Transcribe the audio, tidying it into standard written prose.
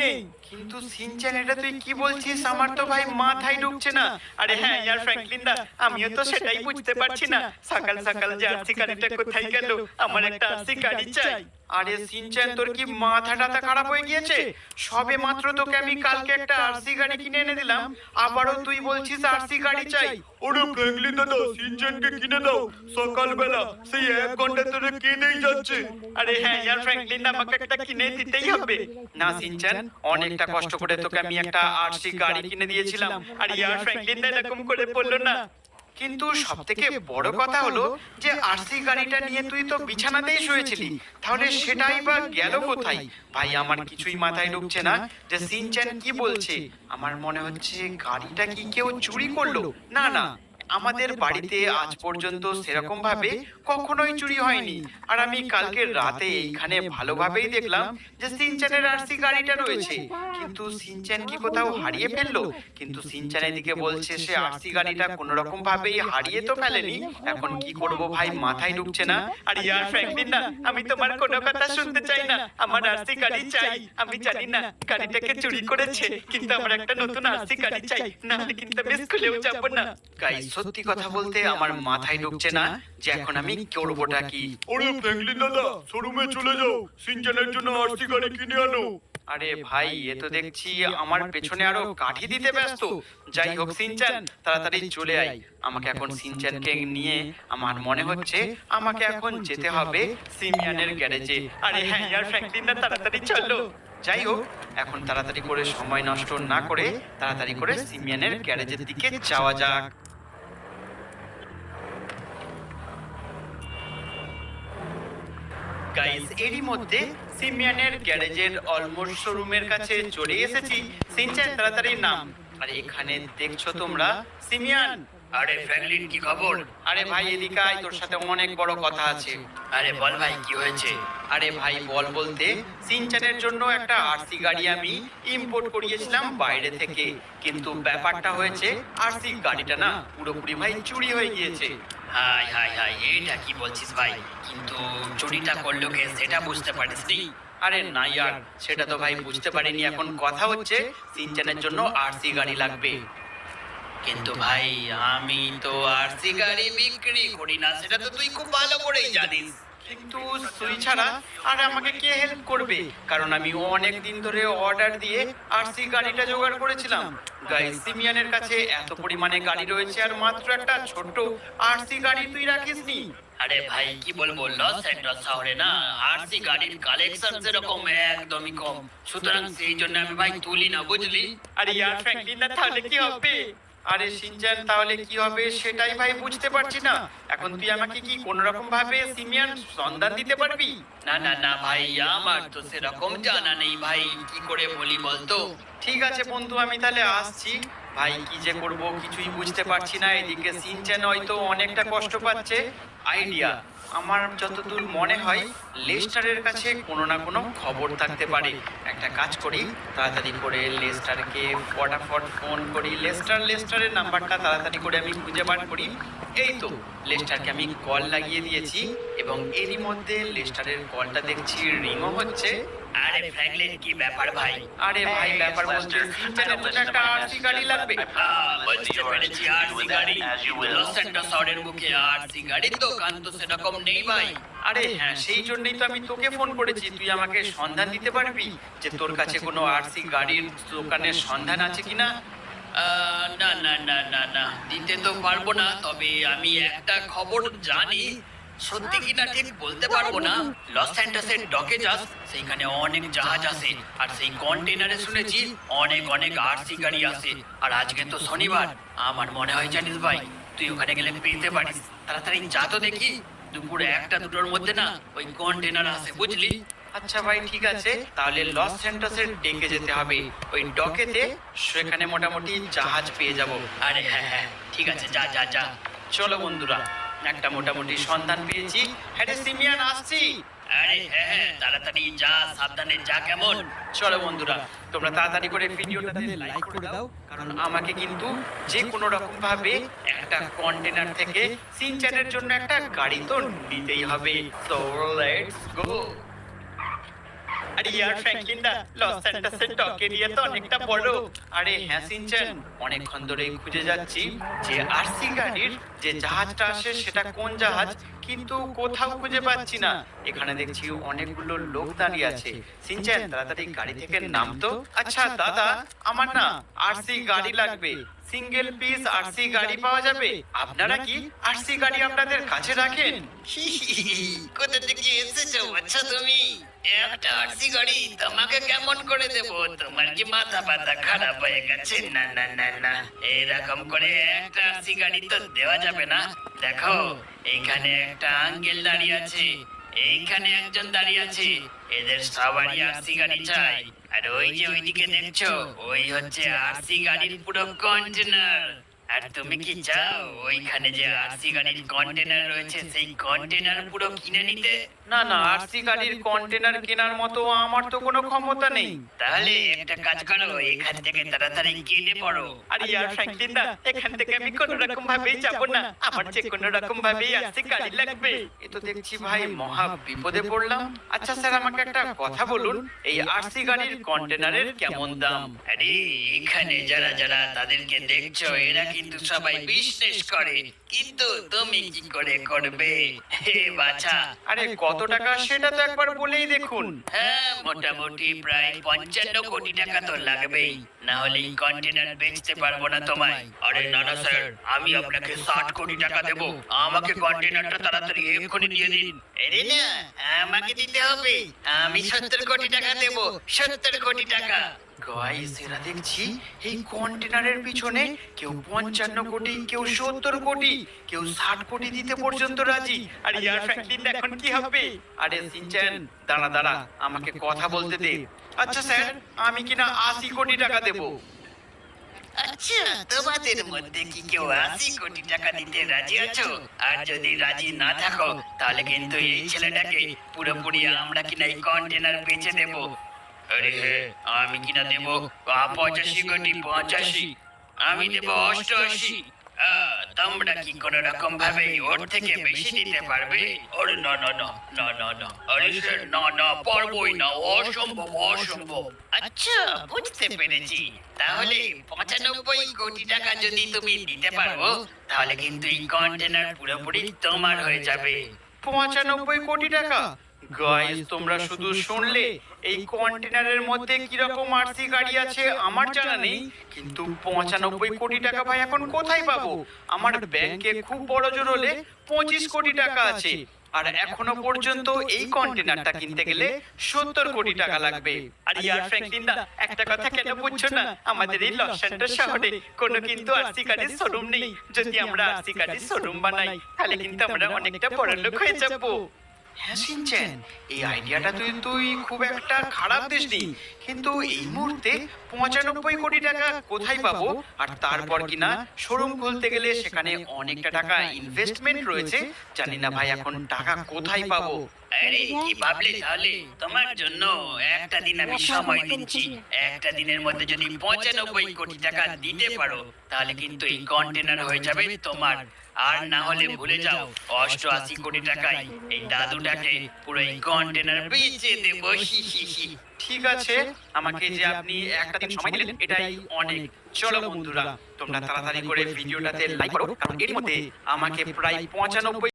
নেই। কিন্তু সিনচ্যান, এটা তুই কি বলছিস? আমার তো ভাই মাথায় ঢুকছে না। আরে হ্যাঁ ইয়ার ফ্র্যাঙ্কলিন দা, আমিও তো সেটাই বুঝতে পারছি না। সকাল সকাল যে আরসি গাড়িটা কোথায় গেল? আমার একটা আরসি গাড়ি চাই। আরে সিনচ্যান, তোর কি মাথা টাথা খারাপ হয়ে গিয়েছে? সবে মাত্র তোকে আমি কালকে একটা আরসি গাড়ি কিনে এনে দিলাম, আবারও তুই বলছিস আরসি গাড়ি চাই? ওরে ফ্র্যাঙ্কলিন দাদা, সিনচ্যানকে কিনে দাও। সকালবেলা সেই 1 ঘন্টা ধরে কিনেই যাচ্ছে। আরে হ্যাঁ ইয়ার ফ্র্যাঙ্কলিন দা, আমাকে একটা কিনে দিতেই হবে। না সিনচ্যান, অনেকটা কষ্ট করে তোকে আমি একটা আরসি গাড়ি কিনে দিয়েছিলাম, আর ইয়ার ফ্র্যাঙ্কলিন দা এরকম করে বললো না। কিন্তু সব থেকে বড় কথা হলো যে আরসি গাড়িটা নিয়ে তুই তো বিছানাতেই শুয়েছিলি, তাহলে সেটাই বা গেল কোথায়? ভাই আমার কিছুই মাথায় ঢুকছে না যে সিনচ্যান কি বলছে। আমার মনে হচ্ছে গাড়িটা কি কেউ চুরি করলো। না না, আমাদের বাড়িতে আজ পর্যন্ত সেরকম ভাবে কখনোই চুরি হয়নি। আর আমি কালকে রাতে এখানে ভালোভাবেই দেখলাম যে সিনচ্যানের আরসি গাড়িটা রয়েছে। কিন্তু সিনচ্যান কি কোথাও হারিয়ে ফেললো? কিন্তু সিনচ্যান এদিকে বলছে সে আরসি গাড়িটা কোনো রকম ভাবেই হারিয়ে তো ফেলেনি। এখন কি করব ভাই, মাথায় ঢুকছে না। আর ইয়ার ফ্র্যাঙ্কলিন না, আমি তোমার কোনো কথা শুনতে চাই না। আমার আরসি গাড়ি চাই। আমি জানি না গাড়িটাকে চুরি করেছে, কিন্তু আমার একটা নতুন আরসি গাড়ি চাই, না হলে কিন্তু আমি স্কুলেও যাব না। গাইস, সত্যি কথা বলতে আমার মাথায় ঢুকছে না যে এখন আমি করবোটা কি। ওরে ফ্র্যাঙ্কলিন দাদা, শোরুমে চলে যাও, সিনচ্যানের জন্য আরসি গাড়ি কিনে আনো। আরে ভাই, এ তো দেখছি আমার পেছনে আরো কাঠি দিতে ব্যস্ত। যাই হোক সিনচ্যান, তাড়াতাড়ি চলে আয়। আমাকে এখন সিনচ্যানকে নিয়ে আমার মনে হচ্ছে আমাকে এখন যেতে হবে সিমিয়ানের গ্যারেজে। আরে হ্যাঁ ইয়ার ফ্র্যাঙ্কলিন দা, তাড়াতাড়ি চলো। যাই হোক, এখন তাড়াতাড়ি করে সময় নষ্ট না করে তাড়াতাড়ি করে সিমিয়ানের গ্যারেজের দিকে যাওয়া যাক। গাইস, এরই মধ্যে সিমিয়ানের গ্যারেজের অলমোস্ট শোরুমের কাছে চলে এসেছি। সিনচ্যান তাড়াতাড়ি নাম। আর এখানে দেখছো তোমরা সিমিয়ান। আরে ফ্র্যাঙ্কলিন, কি খবর? আরে ভাই এদিকে আয়, তোর সাথে অনেক বড় কথা আছে। আরে বল ভাই, কি হয়েছে? আরে ভাই বল বলতে, সিনচ্যানের জন্য একটা আরসি গাড়ি আমি ইম্পোর্ট করিয়েছিলাম বাইরে থেকে, কিন্তু ব্যাপারটা হয়েছে আরসি গাড়িটা না পুরোপুরি ভাই চুরি হয়ে গিয়েছে। হাই হাই হাই, এটা কি বলছিস ভাই? কিন্তু চুরিটা করলো কে সেটা বুঝতে পারিসনি? আরে না ইয়ার, সেটা তো ভাই বুঝতে পারিনি। এখন কথা হচ্ছে সিনচ্যানের জন্য আরসি গাড়ি লাগবে। কিন্তু ভাই, আমি তো আরসি গাড়ি বিক্রি করি না, সেটা তো তুই খুব ভালো করেই জানিস। কিন্তু তুই ছাড়া আর আমাকে কে হেল্প করবে? কারণ আমি অনেক দিন ধরে অর্ডার দিয়ে আরসি গাড়িটা জোগাড় করেছিলাম। গাইস, সিমিয়ানের কাছে এত পরিমাণে গাড়ি রয়েছে আর মাত্র একটা ছোট্ট আরসি গাড়ি তুই রাখিসনি। আরে ভাই কি বলবো, লস অ্যান্ডলস শহরে না আরসি গাড়ির কালেকশন সেরকম একদমই কম, সুতরাং সেই জন্য আমি ভাই তুলি না, বুঝলি? আরে ইয়ার ফ্র্যাঙ্কলিন দা, তাহলে কি হবে? আরে সিনচ্যান, তাহলে কি হবে সেটাই ভাই বুঝতে পারছি না। এখন তুই আমাকে কি কোন রকম ভাবে সিমিয়ান সন্ধান দিতে পারবি? না না না ভাই, আমার তো সেরকম জানা নেই ভাই, কি করে বলি বলতো? ঠিক আছে বন্ধু, আমি তাহলে আসছি। ভাই কি যে করব কিছুই বুঝতে পারছি না। এদিকে সিনচ্যান হয়তো অনেকটা কষ্ট পাচ্ছে। আইডিয়া, আমার যতদূর মনে হয় লেস্টারের কাছে কোনো না কোনো খবর থাকতে পারে। একটা কাজ করি, তাড়াতাড়ি করে লেস্টারকে ফটাফট ফোন করি। লেস্টারের নাম্বারটা তাড়াতাড়ি করে আমি খুঁজে বার করি। এই তো, লেস্টারকে আমি কল লাগিয়ে দিয়েছি এবং এরই মধ্যে লেস্টারের কলটা দেখছি রিংও হচ্ছে। আরে ফ্র্যাঙ্কলিন, কি ব্যাপার ভাই? আরে ভাই ব্যাপার বলতে সিনচ্যানের জন্য একটা আরসি গাড়ি লাগবে। বুঝতে পেরেছি, আরসি গাড়ি। লস অ্যান্ডলস শহরের মুখে আরসি গাড়ির দোকান তো সেরকম নেই ভাই। আরে হ্যাঁ, সেই জন্যই তো আমি তোকে ফোন করেছি। তুই আমাকে সন্ধান দিতে পারবি যে তোর কাছে কোনো আরসি গাড়ির দোকানের সন্ধান আছে কিনা? না না না না না, দিতে তো পারবো না, তবে আমি একটা খবর জানি, সত্যি কিনা ঠিক বলতে পারবো না। লস অ্যান্ডলসের ডকে যাস, সেইখানে অনেক জাহাজ আছে, আর সেই কন্টেনারে শুনেছি অনেক অনেক আরসি গাড়ি আছে। আর আজকে তো শনিবার, আমার মনে হয় জানিস ভাই, তুই ওখানে গেলে পেতে পারিস। তাড়াতাড়ি যা তো দেখি, দুপুরে 1টা-2টোর মধ্যে না ওই কন্টেনার আছে, বুঝলি? আচ্ছা ভাই ঠিক আছে, তাহলে লস স্যান্টোসের ডেকে যেতে হবে। ওই ডকেতে সেখানে মোটামুটি জাহাজ পেয়ে যাব। আরে হ্যাঁ হ্যাঁ, ঠিক আছে, যা যা যা। চলো বন্ধুরা, একটা মোটামুটি সন্ধান পেয়েছি। হ্যাঁ রে সিমিয়ান, আসছি। আরে হ্যাঁ হ্যাঁ, তাড়াতাড়ি যা, সাবধানে যা, কেমন? চলো বন্ধুরা, তোমরা তাড়াতাড়ি করে ভিডিওটাতে লাইক করে দাও, কারণ আমাকে কিন্তু যে কোনো রকম ভাবে একটা কন্টেনার থেকে সিনচ্যানের জন্য একটা গাড়ি তো নিতেই হবে। So let's go. আরে ইয়ার ফ্র্যাঙ্কলিন দা, লস স্যান্টাসের ডক এরিয়া তো অনেকটা বড়। আরে হ্যাঁ সিনচান, অনেকক্ষণ ধরে খুঁজে যাচ্ছি যে আরসি গাড়ির যে জাহাজটা আসে সেটা কোন জাহাজ, কিন্তু কোথাও খুঁজে পাচ্ছি না। এখানে দেখছি অনেকগুলো লোক দাঁড়িয়ে আছে। সিনচান তাড়াতাড়ি গাড়ি থেকে নামতো। আচ্ছা দাদা, আমার না আরসি গাড়ি লাগবে, সিঙ্গেল পিস আরসি গাড়ি পাওয়া যাবে? আপনারা কি আরসি গাড়ি আপনাদের কাছে রাখেন? কোথা থেকে এসেছো বাচ্চা তুমি? একটা আরসি গাড়ি তোমাকে কেমন করে দেব? তোমার কি মাথা ব্যথা খারাপ হয়ে গেছে? না না না না, এরকম করে একটা আরসি গাড়ি তো দেওয়া যাবে না। দেখো, এইখানে একটা আঙ্কেল দাঁড়িয়ে আছে, এইখানে একজন দাঁড়িয়ে আছে, এদের সবারই আরসি গাড়ি চাই। আর ওই যে ওইদিকে দেখছো, ওই হচ্ছে আরসি গাড়ির পুরো কন্টেনার। আর তুমি কি চাও ওইখানে যে আরসি গাড়ির কন্টেনার রয়েছে সেই কন্টেনার পুরো কিনে নিতে? না না, আরসি গাড়ির কন্টেনার কেনার মতো আমার তো কোনো ক্ষমতা নেই। তাহলে একটা কাজ করো, এখান থেকে তাড়াতাড়ি কিনে পড়ো। আর ইয়ার ফ্র্যাঙ্কলিন দা, এখান থেকে আমি কোনো রকম ভাবেই যাব না, আমার যে কোনো রকম ভাবেই আরসি গাড়ি লাগবে। এ তো দেখছি ভাই মহা বিপদে পড়লাম। আচ্ছা স্যার, আমাকে একটা কথা বলুন, এই আরসি গাড়ির কন্টেনারের কেমন দাম? আরে এখানে যারা যারা তাদেরকে দেখছো, এরা কিন্তু সবাই বিজনেস করে, কিন্তু তুমি কি করে করবে হে বাছা? আরে কত টাকা সেটা তো একবার বলেই দেখুন। হ্যাঁ, মোটামুটি প্রায় 55 কোটি টাকা তো লাগবেই, না হলে এই কন্টেনার বেচতে পারবো না তোমায়। আরে না না স্যার, আমি আপনাকে 60 কোটি টাকা দেব, আমাকে কন্টেনারটা তাড়াতাড়ি এক্ষুনি দিয়ে দিন। আরে না, আমাকে দিতে হবে, আমি 70 কোটি টাকা দেব, 70 কোটি টাকা। গাইস, এরা দেখছি এই কন্টেনারের পিছনে কেউ 55 কোটি, কেউ 70 কোটি, কেউ 60 কোটি দিতে পর্যন্ত রাজি। আর ইয়ার ফ্র্যাঙ্কলিন এখন কি হবে? আরে সিনচান দাঁড়া দাঁড়া, আমাকে কথা বলতে দে। আচ্ছা স্যার, আমি কিনা 80 কোটি টাকা দেব। আচ্ছা, তোমাদের মধ্যে কি কেউ 80 কোটি টাকা দিতে রাজি আছো? আর যদি রাজি না থাকো, তাহলে কিন্তু এই ছেলেটাকে পুরোপুরি আমরা কিনা এই কন্টেনার বেচে দেব। আরে হ্যাঁ, আমি কিনা দেব 85 কোটি, 85। আমি দেব 88। তোমরা কি কোন রকম ভাবে ওর থেকে বেশি দিতে পারবে? আরে না না না না না না, আরে স্যার না না, পারবোই না, অসম্ভব অসম্ভব। আচ্ছা, বুঝতে পেরেছি, তাহলে 95 কোটি টাকা যদি তুমি দিতে পারো, তাহলে কিন্তু এই কন্টেনার পুরোপুরি তোমার হয়ে যাবে। 95 কোটি টাকা? গাইস, তোমরা শুধু শুনলে এই কন্টেনারের মধ্যে কি রকম আরসি গাড়ি আছে আমার জানা নেই, কিন্তু 95 কোটি টাকা ভাই এখন কোথায় পাবো? আমার ব্যাংকে খুব বড় জোর হলে 25 কোটি টাকা আছে, আর এখনো পর্যন্ত এই কন্টেনারটা কিনতে গেলে 70 কোটি টাকা লাগবে। আর ইয়ার ফ্র্যাঙ্কলিন দা, একটা কথা কেন বুঝছো না? আমাদের এই লস অ্যাঞ্জেলস শহরে কোনো কিন্তু আরসি গাড়ির শোরুম নেই। যদি আমরা আরসি গাড়ির শোরুম বানাই, তাহলে কিন্তু আমরা অনেকটা বড়লোক হয়ে যাবো। হ্যাঁ সিনচান, এই আইডিয়াটা তুই খুব একটা খারাপ দিসনি, কিন্তু এই মুহূর্তে 95 কোটি টাকা কোথায় পাবো? আর তারপর কিনা শোরুম খুলতে গেলে সেখানে অনেকটা টাকা ইনভেস্টমেন্ট রয়েছে, জানি না ভাই এখন টাকা কোথায় পাবো। আরে কি ভাবলে তাহলে? তোমার জন্য একটা দিন আমি সময় দিচ্ছি, একটা দিনের মধ্যে যদি 95 কোটি টাকা দিতে পারো, তাহলে কিন্তু এই কন্টেনার হয়ে যাবে তোমার। আর না হলে ভুলে যাও, 88 কোটি টাকায় এই দাদুটাকে পুরো এই কন্টেনার বেচে দেবো। ঠিক আছে, আমাকে যে আপনি একটা দিন সময় দিলেন এটাই অনেক। চলো বন্ধুরা, তোমরা তাড়াতাড়ি করে ভিডিওটাতে লাইক করো, কারণ এর মধ্যে আমাকে প্রায় 95